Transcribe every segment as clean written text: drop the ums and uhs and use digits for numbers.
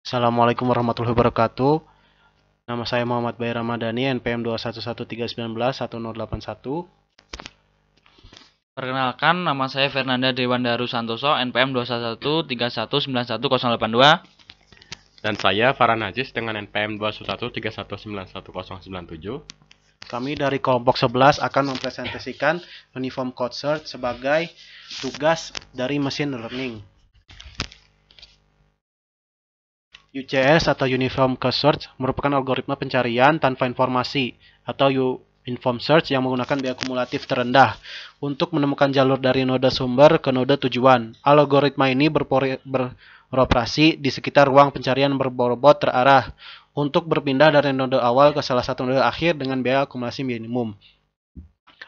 Assalamualaikum warahmatullahi wabarakatuh. Nama saya Muhammad Bayi Ramadhani, NPM 21139111081. Perkenalkan, nama saya Fernanda Dewandaru Santoso, NPM 2113131918082. Dan saya Farhan Najis dengan NPM 21131911097. Kami dari kelompok 11 akan mempresentasikan Uniform Code Search sebagai tugas dari machine learning. UCS atau Uniform Code Search merupakan algoritma pencarian tanpa informasi atau Uniform Search yang menggunakan biaya kumulatif terendah untuk menemukan jalur dari node sumber ke node tujuan. Algoritma ini beroperasi di sekitar ruang pencarian berbobot terarah untuk berpindah dari node awal ke salah satu node akhir dengan biaya akumulasi minimum.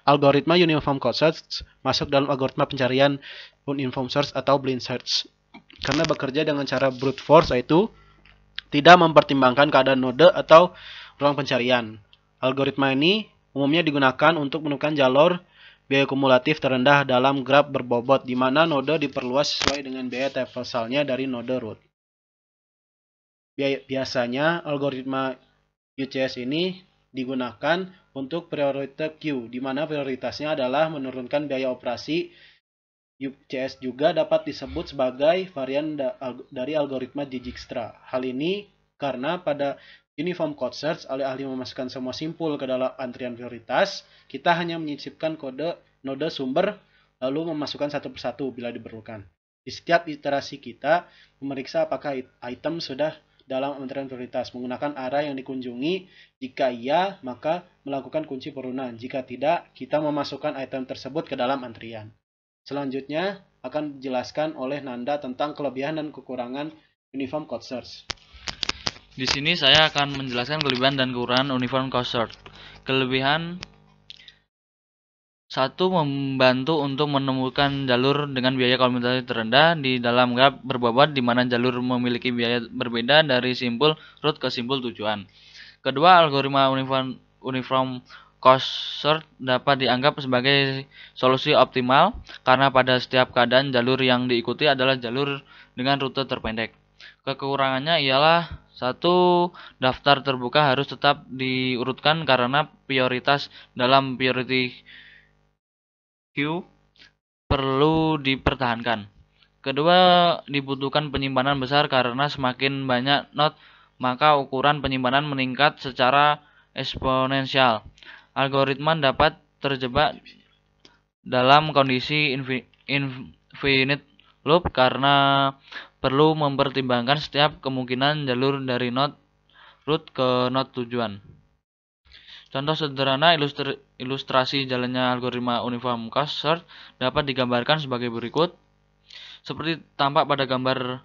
Algoritma Uniform Code Search masuk dalam algoritma pencarian Uniform Search atau Blind Search karena bekerja dengan cara brute force, yaitu tidak mempertimbangkan keadaan node atau ruang pencarian. Algoritma ini umumnya digunakan untuk menemukan jalur biaya kumulatif terendah dalam graf berbobot, di mana node diperluas sesuai dengan biaya traversalnya dari node root. Biasanya algoritma UCS ini digunakan untuk priority queue, di mana prioritasnya adalah menurunkan biaya operasi. UCS juga dapat disebut sebagai varian dari algoritma Dijkstra. Hal ini karena pada Uniform Code Search, alih-alih memasukkan semua simpul ke dalam antrian prioritas, kita hanya menyisipkan kode node sumber lalu memasukkan satu persatu bila diperlukan. Di setiap iterasi kita memeriksa apakah item sudah dalam antrian prioritas menggunakan array yang dikunjungi. Jika iya, maka melakukan kunci penurunan. Jika tidak, kita memasukkan item tersebut ke dalam antrian. Selanjutnya akan dijelaskan oleh Nanda tentang kelebihan dan kekurangan Uniform Code Search. Di sini saya akan menjelaskan kelebihan dan kekurangan Uniform Code Search. Kelebihan 1. Membantu untuk menemukan jalur dengan biaya komputasi terendah di dalam graf berbobot, di mana jalur memiliki biaya berbeda dari simpul root ke simpul tujuan. Kedua, algoritma Uniform Code Search dapat dianggap sebagai solusi optimal karena pada setiap keadaan jalur yang diikuti adalah jalur dengan rute terpendek. Kekurangannya ialah 1. Daftar terbuka harus tetap diurutkan karena prioritas dalam priority queue perlu dipertahankan. Kedua, dibutuhkan penyimpanan besar karena semakin banyak node, maka ukuran penyimpanan meningkat secara eksponensial. Algoritma dapat terjebak dalam kondisi infinite loop karena perlu mempertimbangkan setiap kemungkinan jalur dari node root ke node tujuan. Contoh sederhana ilustrasi jalannya algoritma Uniform Code Search dapat digambarkan sebagai berikut. Seperti tampak pada gambar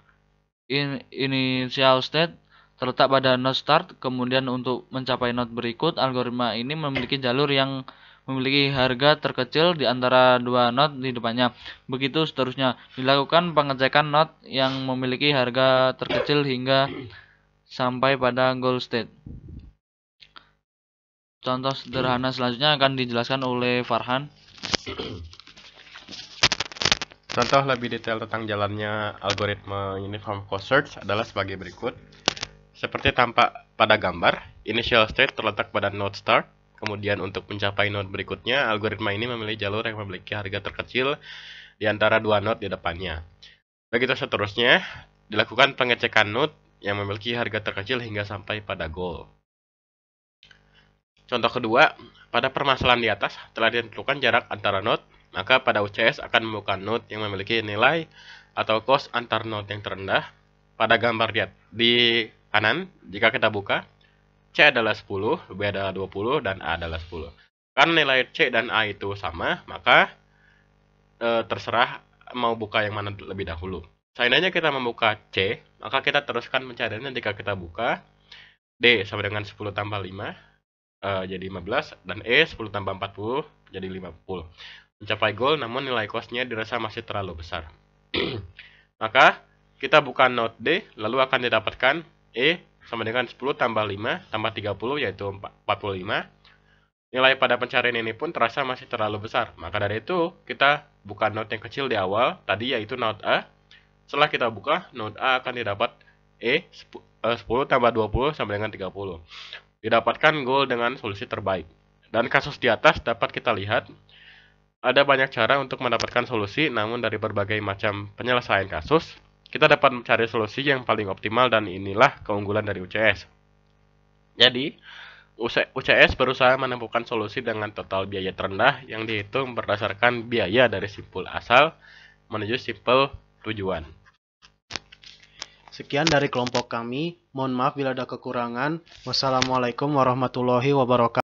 initial state terletak pada node start, kemudian untuk mencapai node berikut, algoritma ini memiliki jalur yang memiliki harga terkecil di antara dua node di depannya. Begitu seterusnya, dilakukan pengecekan node yang memiliki harga terkecil hingga sampai pada goal state. Contoh sederhana selanjutnya akan dijelaskan oleh Farhan. Contoh lebih detail tentang jalannya algoritma Uniform Code Search adalah sebagai berikut. Seperti tampak pada gambar, initial state terletak pada node start. Kemudian untuk mencapai node berikutnya, algoritma ini memilih jalur yang memiliki harga terkecil di antara dua node di depannya. Begitu seterusnya, dilakukan pengecekan node yang memiliki harga terkecil hingga sampai pada goal. Contoh kedua, pada permasalahan di atas telah ditentukan jarak antara node, maka pada UCS akan membuka node yang memiliki nilai atau cost antar node yang terendah. Pada gambar di kanan, jika kita buka, C adalah 10, B adalah 20, dan A adalah 10. Karena nilai C dan A itu sama, maka terserah mau buka yang mana lebih dahulu. Seandainya kita membuka C, maka kita teruskan pencariannya jika kita buka D sama dengan 10 tambah 5, jadi 15, dan E 10 tambah 40 jadi 50. Mencapai goal namun nilai costnya dirasa masih terlalu besar. Maka kita buka node D, lalu akan didapatkan E sama dengan 10 tambah 5 tambah 30 yaitu 45. Nilai pada pencarian ini pun terasa masih terlalu besar. Maka dari itu kita buka node yang kecil di awal tadi yaitu node A. Setelah kita buka, node A akan didapat E 10 tambah 20 sama dengan 30. Didapatkan goal dengan solusi terbaik. Dan kasus di atas dapat kita lihat ada banyak cara untuk mendapatkan solusi, namun dari berbagai macam penyelesaian kasus, kita dapat mencari solusi yang paling optimal dan inilah keunggulan dari UCS. Jadi, UCS berusaha menemukan solusi dengan total biaya terendah yang dihitung berdasarkan biaya dari simpul asal menuju simpul tujuan. Sekian dari kelompok kami. Mohon maaf bila ada kekurangan. Wassalamualaikum warahmatullahi wabarakatuh.